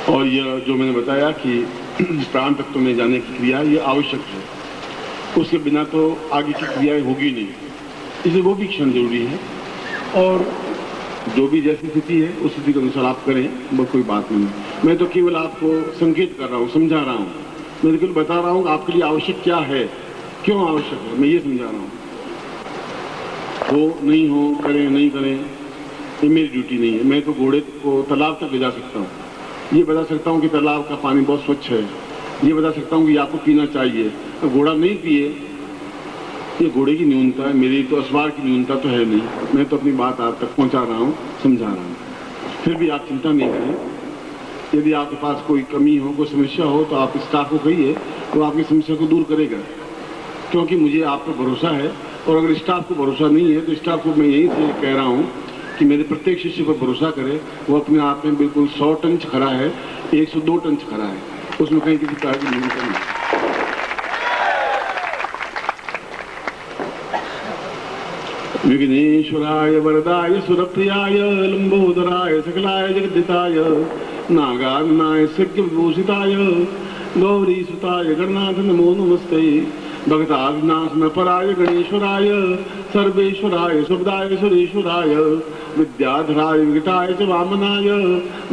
और यह जो मैंने बताया कि प्राण तत्व में जाने की क्रिया ये आवश्यक है, उसके बिना तो आगे की क्रियाएं होगी नहीं, इसलिए वो भी क्षण जरूरी है। और जो भी जैसी स्थिति है उस स्थिति के अनुसार आप करें, वो कोई बात नहीं। मैं तो केवल आपको संकेत कर रहा हूँ, समझा रहा हूँ, मैं तो केवल बता रहा हूँ आपके लिए आवश्यक क्या है, क्यों आवश्यक है, मैं ये समझा रहा हूँ। हो नहीं हो, करें नहीं करें, ये मेरी ड्यूटी नहीं है। मैं तो घोड़े को तालाब तक ले जा सकता हूँ, ये बता सकता हूँ कि तालाब का पानी बहुत स्वच्छ है, ये बता सकता हूँ कि आपको पीना चाहिए। तो घोड़ा नहीं पिए, ये घोड़े की न्यूनता है, मेरी तो असवार की न्यूनता तो है नहीं। मैं तो अपनी बात आप तक पहुँचा रहा हूँ, समझा रहा हूँ। फिर भी आप चिंता नहीं करें। यदि आपके पास कोई कमी हो, कोई समस्या हो, तो आप स्टाफ को कहिए, तो आपकी समस्या को दूर करेगा, क्योंकि मुझे आप पर भरोसा है। और अगर स्टाफ को भरोसा नहीं है तो स्टाफ को मैं यहीं से कह रहा हूँ कि मेरे प्रत्येक शिष्य पर भरोसा करे। वो अपने आप में बिल्कुल 100 टन खड़ा है, 102 टन खड़ा है, उसमें कहीं किसी तरह की न्यूनता नहीं। विघ्नेश्वराय वरदाय सुरप्रियाय लंबोदराय सकलाय जगद्दिताय नागार्जुनाय सिद्धविभूषिताय गौरी सुताय गणनाथ नमो नमस्ते। भक्ताग्नासनपराय गणेश्वराय सर्वेश्वराय सुखदाय सुरेश्वराय विद्याधराय विकटाय च वामनाय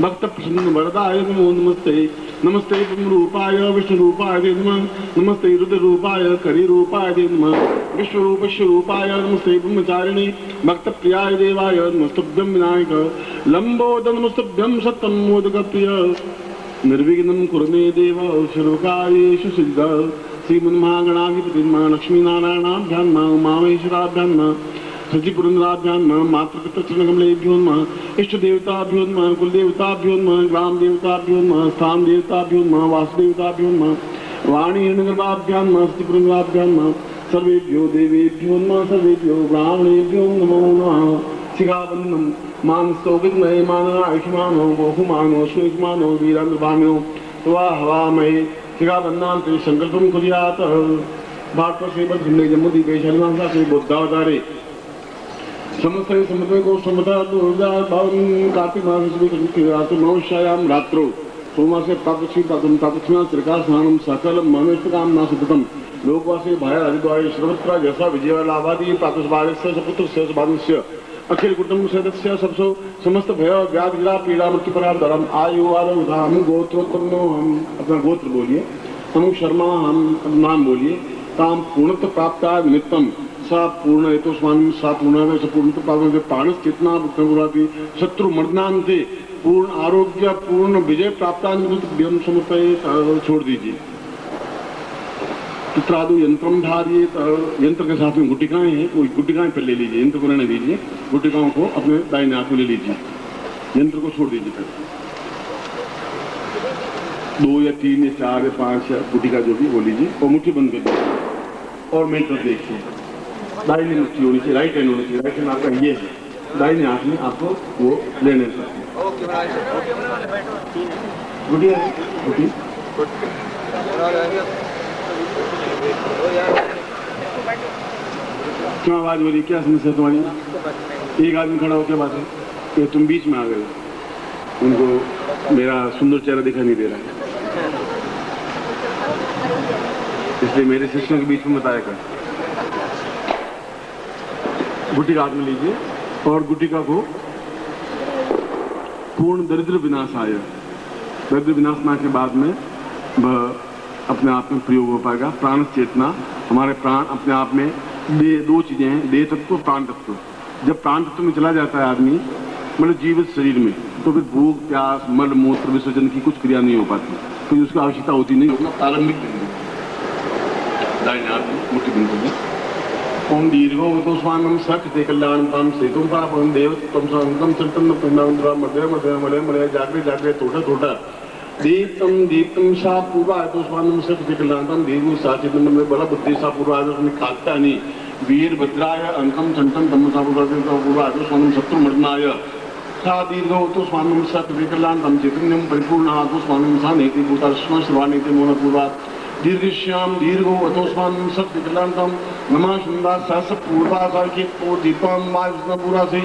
भक्त प्रसन्न वरदाय नमो नमस्ते। नमस्ते ब्रह्मरूपाय विष्णुरूपाय नमः, नमस्ते रुद्ररूपाय करिरूपाय नमः, विश्वरूपस्वरूपाय नमस्ते ब्रह्मचारिणे भक्त प्रियाय देवाय नमस्तुभ्यं विनायक लंबोदर नमस्तुभ्यं सत्यं मोदकप्रिय निर्विघ्नं कुरु मे देव सर्वकार्येषु सिद्धा। श्रीमन्महागणाधिपति लक्ष्मीनारायणाभ्यां उमामहेश्वराभ्यां सचिपुरंदराभ्यां मातृपितृचरणकमलेभ्यो नमः, इष्टदेवताभ्यो नमः, कुलदेवताभ्यो नमः, ग्राम देवताभ्यो नमः, स्थान देवताभ्यो नमः, वासुदेवताभ्यो नमः, वाणी हिरण्यगर्भाभ्यां नमः, सचिपुरंदराभ्यां नमः, सर्वेभ्यो देवेभ्यो नमः, सर्वेभ्यो ब्राह्मणेभ्यो नमो नमः। शिखाबन्धनं मानसो विद्महे माननायुष्मानो बहुमानो श्वेतमानो वीरांगभामिनो त्वा हवामहे शिखाबन्धान्ते संकल्पं कुर्यात्। भाट श्रीमद् हिंदे जम्मूद्वीपे शैलमांसा से बुद्धावतारे समस्त समुद्र को समता कार्तिक मास नवश्यायां रात्रो सोमासे प्राप्त प्राप्त त्रिकाल स्नानं सकल मनोष्टकामना सुकृतम् लोकवासी भाय हरिद्वारे सर्वत्र जैसा विजय लाभादि प्रातस्वारस्य सपुत्रस्य सभानुस्य अखिल कुटुंब सदस्य सबसो समस्त भय व्याधि गिरा पीड़ा मृत्यु पराधरम आयु आरोग्य हम गोत्रोत्पन्नो, हम अपना गोत्र बोलिए, हम शर्मा हम नाम बोलिए, ताम पूर्णत्व प्राप्त निमित्तम सा पूर्ण हेतुष्मान सा पूर्ण पूर्णत्व प्राप्त प्राणस चेतना बुद्धि शत्रु मर्दनांते पूर्ण आरोग्य पूर्ण विजय प्राप्त समर्पय छोड़ दीजिए। पित्रादु यंत्रम धारिए, यंत्र के साथ में गुटिकाएं हैं, वो गुटिकाएं पर ले लीजिए, यंत्र को रहने दीजिए, गुटिकाओं को अपने दाहिने हाथ में ले लीजिए, यंत्र को छोड़ दीजिए। फिर 2 या 3 या 4 या 5 गुटिका जो भी वो लीजिए और मुट्ठी बंद कर दीजिए और मेंटर देखिए। दाहिनी मुट्ठी होनी चाहिए, राइट हैंड होनी चाहिए, राइट हैंड आपका ये है, दाहिने हाथ में आपको वो लेने सकते क्यों आवाज हो रही, क्या समस्या तुम्हारी? एक आदमी खड़ा हो, क्या बात है? कि तुम बीच में आ गए, उनको मेरा सुंदर चेहरा दिखाई नहीं दे रहा है, इसलिए मेरे शिष्यों के बीच में बताया कर। गुटिका हाथ में लीजिए और गुटिका को पूर्ण दरिद्र विनाश आया, दरिद्र विनाशना के बाद में वह अपने आप में प्रयोग हो पाएगा। प्राण चेतना, हमारे प्राण अपने आप में दो चीजें हैं, देह तत्व प्राण तत्व। जब प्राण तत्व में चला जाता है आदमी मतलब जीवित शरीर में, तो फिर भूख प्यास मल मूत्र विसर्जन की कुछ क्रिया नहीं हो पाती, तो उसकी आवश्यकता होती नहीं। अपना प्रारंभिक ओम दीर्घो तो स्वांगम सख्ते कल्याणम सेतुम पापम देव तम संगम संतम पिंडांद्रा मध्य मध्य मलय मलय जागरे जागरे थोड़ा थोड़ा दीप्तम दीप्तम सा पूर्वा तो स्वांगम सख्ते कल्याणम दीर्घो साचित में बड़ा बुद्धि सा पूर्वा उसमें खाता नहीं वीर भद्राय अंकम संतम तम सा पूर्वा तो स्वांगम शत्रु मर्दनाय सा दीर्घो तो स्वांगम सख्ते कल्याणम चैतन्यम परिपूर्ण तो स्वांगम सा नेति भूता श्रवानेति मोह पूर्वा दीर्घश्याम दीर्घो अतोस्मान सत्य कल्याणतम नमा सुंदर सहस पूर्वा के दीपम पूरा से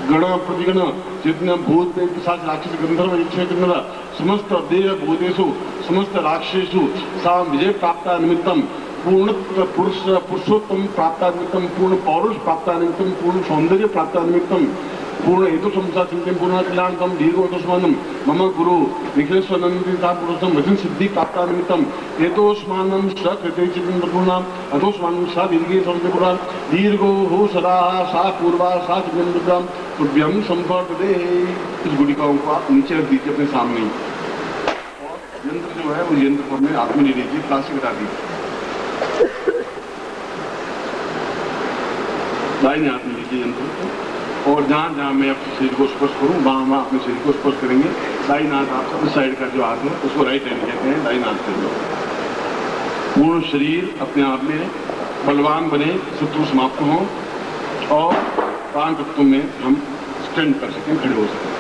गण प्रतिगण जितने भूत पिशाच राक्षस गंधर्व यक्ष किन्नर समस्त देव भूतेषु समस्त राक्षसेषु सा विजय प्राप्त निमित्तम पूर्ण पुरुषोत्तम प्राप्त निमित्तम पूर्ण पौरुष प्राप्त निमित्तम पूर्ण सौंदर्य प्राप्त निमित्तम पूर्ण हेतु संसार चिंतन पूर्ण कल्याणकम दीर्घोतस्मानम मम गुरु निखिलेश्वरनंदिता पुरुषम वचन सिद्धि प्राप्त निमित्तम हेतोस्मानम सकृते चिंतन पूर्णाम अधोस्मानम सा दीर्घे संपुराण दीर्घो हो सदा सा पूर्वा सा चिंतन तुभ्यम संपर्पदे। इस गुड़िकाओं को आप नीचे रख दीजिए अपने सामने और यंत्र जो है वो यंत्र को अपने हाथ में ले लीजिए, प्लास्टिक हटा दीजिए, दाहिने हाथ में लीजिए यंत्र को और जहाँ जहाँ मैं अपने शरीर को स्पर्श करूँ वहाँ वहाँ अपने शरीर को स्पर्श करेंगे। दाहिना हाथ आप अपने साइड का जो हाथ है उसको राइट हैंड कहते हैं, दाहिना हाथ कर लो। पूर्ण शरीर अपने आप में बलवान बने, शत्रु समाप्त हों और प्राण तत्व में हम स्टैंड कर सकें, खड़े हो सकें।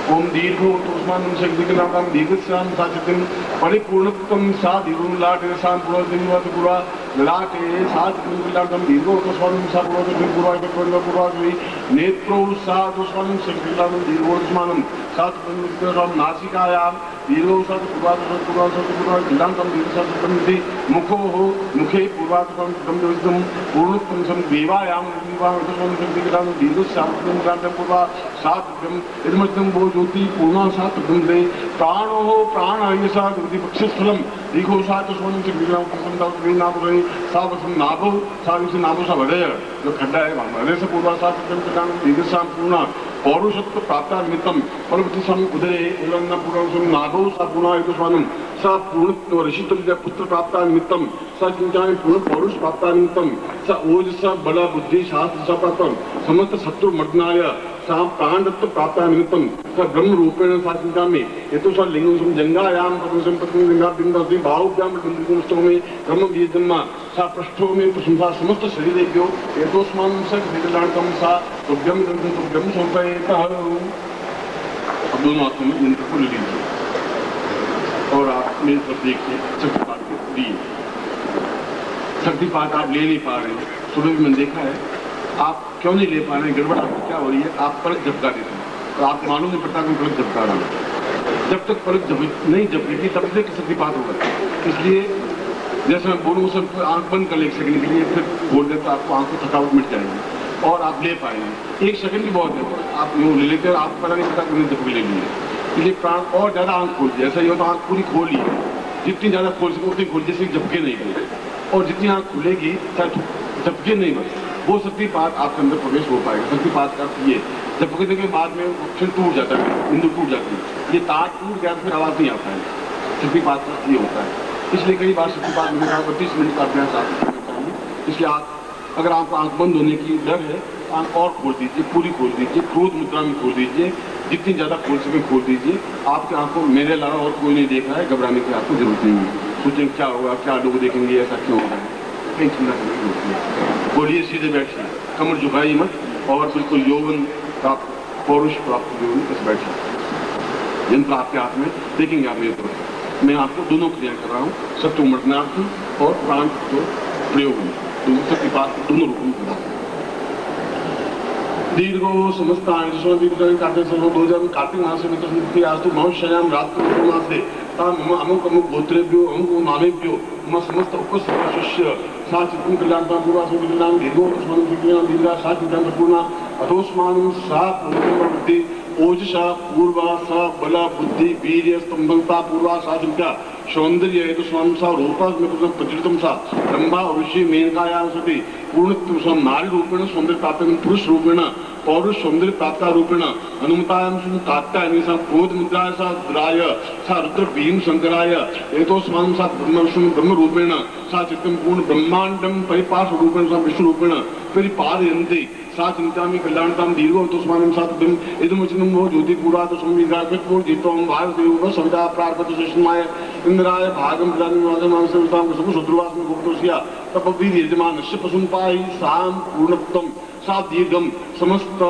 ओम दीर्घो तोस्मान शक्तिकलाम दीर्घश्याम साचितिम परिपूर्णत्वम सा दीर्घुलाटे शाम पूर्वदिवत पूर्वा ललाटे साचितिम कल्याणम दीर्घो तोस्मान सा पूर्वदिवत पूर्वा पूर्वा पूर्वा नेत्रो सा तोस्मान शक्तिकलाम दीर्घो तोस्मान साचितिम नासिकायाम दीर्घो सा पूर्वा पूर्वा पूर्वा कल्याणम दीर्घ मुखो हो मुखे पूर्वात्मकम दम पूर्णत्वम सम देवायाम देवाम तोस्मान शक्तिकलाम दीर्घश्याम पूर्वा साचितिम इदमस्तम वो ज्योति पूर्णा सा तदे प्राणो हो प्राण ऐसा ज्योति पक्षस्थलम दिखो सा तो सोने से मिला रही सा वसम नाभो सा विषय नाभो सा हृदय जो खड्डा है वहाँ हृदय से पूर्वा सा दीर्घशाम पूर्णा पौरुषत्व प्राप्त निमित्तम परवर्ती स्वामी उदय उल्लंघना पूर्व नाभो सा पूर्णा एक स्वानम सा पूर्ण ऋषित्व पुत्र प्राप्त निमित्तम सा चिंताएं पूर्ण पौरुष प्राप्त निमित्तम सा ओजस बल बुद्धि शास्त्र सा प्राप्त समस्त शत्रु मर्दनाय सा प्राण तत्व प्राप्त निमित्तम सा ब्रह्म रूपेण सा चिंता में ये तो सा लिंगम जंगायाम पद्मसम पत्नी लिंगा बिंदासी बाहुभ्याम बिंदुस्तों में ब्रह्म बीज जन्मा सा पृष्ठों में प्रशंसा समस्त शरीरेभ्यो ये तो स्मान सा विदलांकम सा तुभ्यम तुभ्यम संपयेत। अब दोनों हाथों में इंद्र को ले लीजिए और आप मेरे तरफ देखिए शक्तिपात के लिए। शक्तिपात आप ले नहीं पा रहे हैं, सुबह भी मैंने देखा है आप क्यों नहीं ले पा रहे हैं, गड़बड़ आपको क्या हो रही है, आप पलक झपका देते हैं तो आप मालूम नहीं पड़ता कि पलक झपका रहा हूँ। जब तक पलक नहीं झपकेगी तब तक शक्तिपात होगा। इसलिए जैसे मैं बोलूँ सब आंख बंद कर ले 1 सेकंड के लिए, फिर बोल देता आपको आंख को थकावट मिट जाएगी और आप ले पाएंगे। 1 सेकंड भी बहुत है, आप यूँ ले लेते हैं, आपको पता नहीं पड़ता कि मैंने झपके ले लिए। इसलिए प्राण और ज़्यादा आंख खोल दिया, ऐसा ही होता आंख पूरी खोल ली, जितनी ज़्यादा खोल सके उतनी खोल, जैसे झपके नहीं हुए, और जितनी आंख खुलेगी झपके नहीं बस वो शक्तिपात आपके अंदर प्रवेश हो पाएगा। शक्तिपात का ये झपकने के बाद में फिर टूट जाता है, बिंदु टूट जाती है, ये तार टूट गया फिर आवाज़ नहीं आता है। शक्तिपात का ये होता है। इसलिए कई बार शक्तिपात मैंने कहा 32 मिनट का अभ्यास आपको करना चाहिए। इसलिए आप अगर आपको आंख बंद होने की डर है, आंख और खोल दीजिए, पूरी खोल दीजिए, क्रोध मुद्रा में खोल दीजिए, जितनी ज़्यादा खोल सके खोल दीजिए। आपके आंखों मेरे अलावा और कोई नहीं देख रहा है, घबराने की आपको जरूरत नहीं है। सोचेंगे क्या होगा, क्या लोग देखेंगे, ऐसा क्यों हो रहा है, कहीं चिंता करने की जरूरत नहीं। बोलिए सीधे बैठिए, कमर झुकाइए मत और बिल्कुल यौवन प्राप्त पौरुष प्राप्त यौवन कैसे बैठिए। यंत्र आपके हाथ में देखेंगे आप मेरे तरफ, मैं आपको दोनों क्रिया कर रहा हूँ, शत्रु मर्दनार्थी और प्राण तत्व प्रयोग में, तो शक्तिपात दोनों रूप में कर रहा हूँ। दीर्घो समस्त कार्तिक मास में आस्तु महोशयाम रात्रि मासे अमुक अमुक गोत्रेभ्यो अमुक नामेभ्यो मम समस्त उपस्थित साचित्तं कल्याणता पूर्वा सुविकल्याण दीर्घो तस्मान् विज्ञान दीर्घा साचित्तं पूर्णा अथोस्मानं सा पूर्णमवृद्धि ओजसा पूर्वा सा बला बुद्धि वीर्य स्तंभता पूर्वा सा चिंता सौंदर्य हेतुस्वाम सा रूपा में प्रचलितम सा ब्रह्मा ऋषि मेनकायां सति पूर्णत्व सम नारी रूपेण सौंदर्य प्राप्त पुरुष रूपेण पौरुष सौंदर्य प्राप्त रूपेण हनुमतायां कात्यायनी सा क्रोध मुद्राय सा रुद्राय सा रुद्र भीम शंकराय हेतुस्वाम सा ब्रह्म रूपेण सा चित्तं पूर्ण ब्रह्मांडम परिपाश रूपेण सा विष्णु रूपेण परिपादयन्ते सा चिंता में कल्याणताम दीर्घो तस्मानं सातुम इदमचिनं वो ज्योति पूरा तो संविधाकृतो जीतों वायुदेव सविता प्रार्थना शेषमाय इंद्राय भागम प्रदान वागमांसताम सब शत्रुवास में गुप्तोसिया तपवीर यजमान पशुपाई साम पूर्णत्वम सा दीर्घम समस्त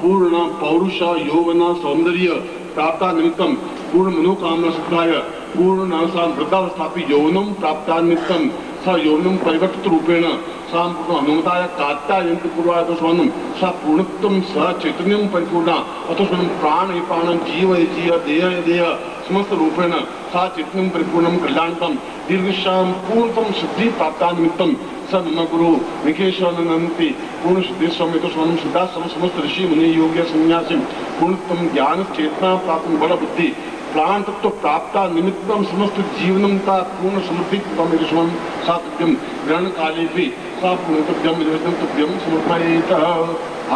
पूर्ण पौरुष यौवन सौंदर्य प्राप्त निमित्तम पूर्ण मनोकामना सिद्धाय पूर्ण सा वृद्धावस्थापि यौवनम प्राप्त निमित्तम स योनिम परिवर्तित रूपेण साम्पूर्ण अनुमताय कात्यायन्ति पूर्वातो स्वानम सा पूर्णत्वम स चैतन्यम परिपूर्णा अतो स्वानम प्राण ये प्राण जीव ये जीव देह ये देह समस्त रूपेण सा चैतन्यम परिपूर्णम कल्याणतम दीर्घश्याम पूर्णतम सिद्धि प्राप्ता निमित्तम स मम गुरु निकेशानंति पूर्ण सिद्धि स्वामी स्वानम सिद्धाश्रम समस्त ऋषि मुनि योग्य सन्यासी पूर्णतम ज्ञान चेतना प्राप्त बल बुद्धि प्राण तत्व प्राप्ता निमित्तम समस्त जीवनम का पूर्ण समृद्धि तमेश्वरम सातव्यम ग्रहण काले भी सा पूर्णतव्यम तुभ्यम समर्पयेत।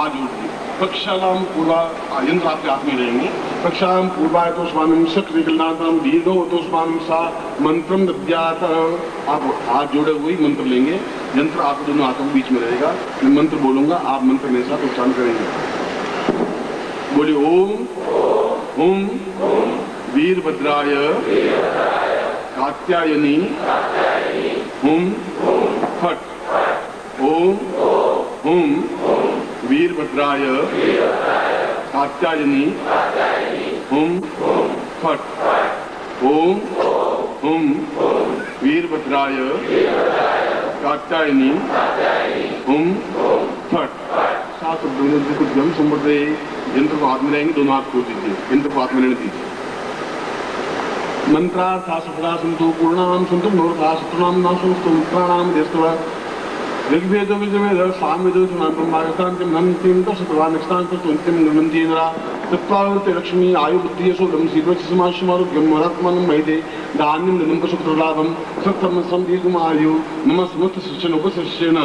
आज प्रक्षालाम पूर्वा यंत्र आपके हाथ में रहेंगे। प्रक्षालाम पूर्वाय तो स्वामी सक्रिय कल्याणाम दीर्घो तो स्वामी सा मंत्रम दद्यात। आप हाथ जोड़े हुए मंत्र लेंगे, यंत्र आप दोनों हाथों के बीच में रहेगा। मैं मंत्र बोलूंगा, आप मंत्र मेरे साथ उच्चारण करेंगे। बोलिए ओम ओम वीरभद्राय कात्यायनी हुम फट। ओम हुम वीरभद्राय कात्यायनी हुम फट। ओम हुम वीरभद्राय कात्यायनी हुम फट। सात शब्दों संबद्ध यंत्र को हाथ में रहेंगे, दोनों हाथ खोल दीजिए, यंत्र को हाथ में रहने दीजिए। मंत्रार्था सफला संतु पूर्णाम संतु नोरथा शत्रुनाम नाशो स्तोत्राणाम देस्तवा ऋग्वेद यजुर्वेद सामवेद सुनाम ब्रह्मागतांतिम नंतिम तसत्वान नक्षतांतिम गणंतीन्द्रा तत्वावर्ते लक्ष्मी आयु बुद्धि यशो धर्म सीर्वच समाशमारोग्यम वरात्मानं महिते धान्यं धनं पशुपुत्रलाभं सत्तम संदीर्घम आयु मम समस्त शिष्यन उपशिष्येन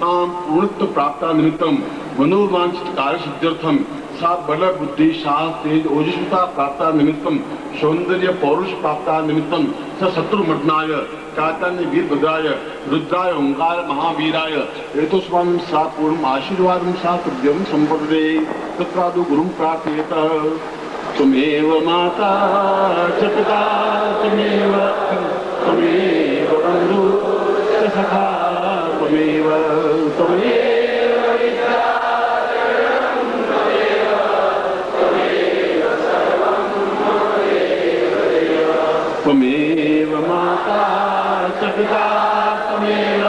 ताम पूर्णत्व प्राप्ता निमित्तम मनोवांछित कार्य सिद्ध्यर्थम सा बल बुद्धि साहस तेज ओजस्विता प्राप्ता निमित्तम सौंदर्य पौरुष प्राप्ता निमित्तम स शत्रुमर्दनाय कात्यायनी वीरभद्राय रुद्राय ओंकार महावीराय एतो स्वामी सा पूर्णम आशीर्वादं सा तुभ्यं संपदे तत्रादु गुरुं प्रार्थयेत। त्वमेव माता च पिता त्वमेव बन्धु च सखा त्वमेव त्वमेव माता च पिता त्वमेव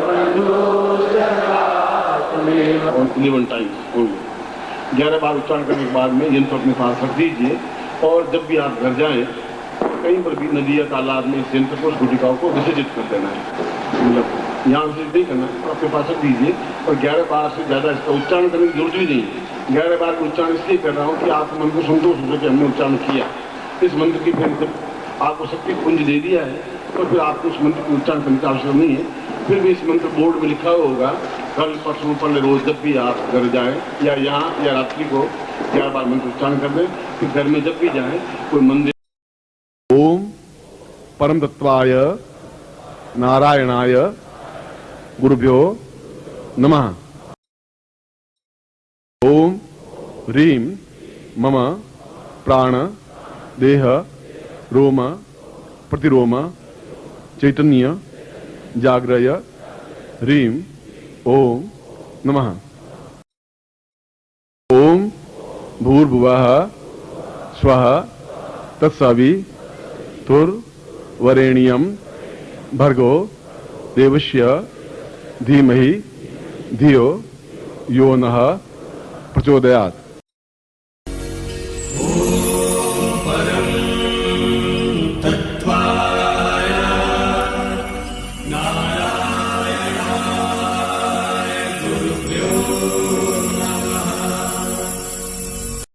बन्धुश्च सखा त्वमेव। 11 टाइम्स 11 बार उच्चारण करने के बाद में यंत्र अपने पास रख दीजिए और जब भी आप घर जाएं कहीं पर भी नदी या तालाब में इस यंत्र को उस गुटिकाओं को विसर्जित कर देना है। मतलब यहाँ विसर्जित नहीं करना है, आपके पास रख दीजिए और 11 बार से ज़्यादा इसका उच्चारण करने की जरूरत भी नहीं है। 11 बार का उच्चारण इसलिए कर रहा हूँ कि आपको मन को संतोष हो सके हमने उच्चारण किया। इस मंत्र की फिर जब आपको शक्ति पुंज दे दिया है तो फिर आपको उस मंत्र को उच्चारण करने की आवश्यकता नहीं है। फिर भी इस मंत्र बोर्ड में लिखा होगा, कल परसों पल रोज जब भी आप घर जाएं या यहाँ या रात्रि को 11 बार मंत्र उच्चारण कर दें। फिर घर में जब भी जाएं कोई मंदिर ओम परम तत्वाय नारायणाय गुरुभ्यो नमः। ओम ह्रीं मम प्राण देह रोम प्रतिरोम चैतन्य जाग्रय ह्रीं ओम नमः। ओम भूर्भुवः स्वः तत्सवितुर्वरेण्यं भर्गो देवस्य धीमहि धियो यो नः प्रचोदयात्।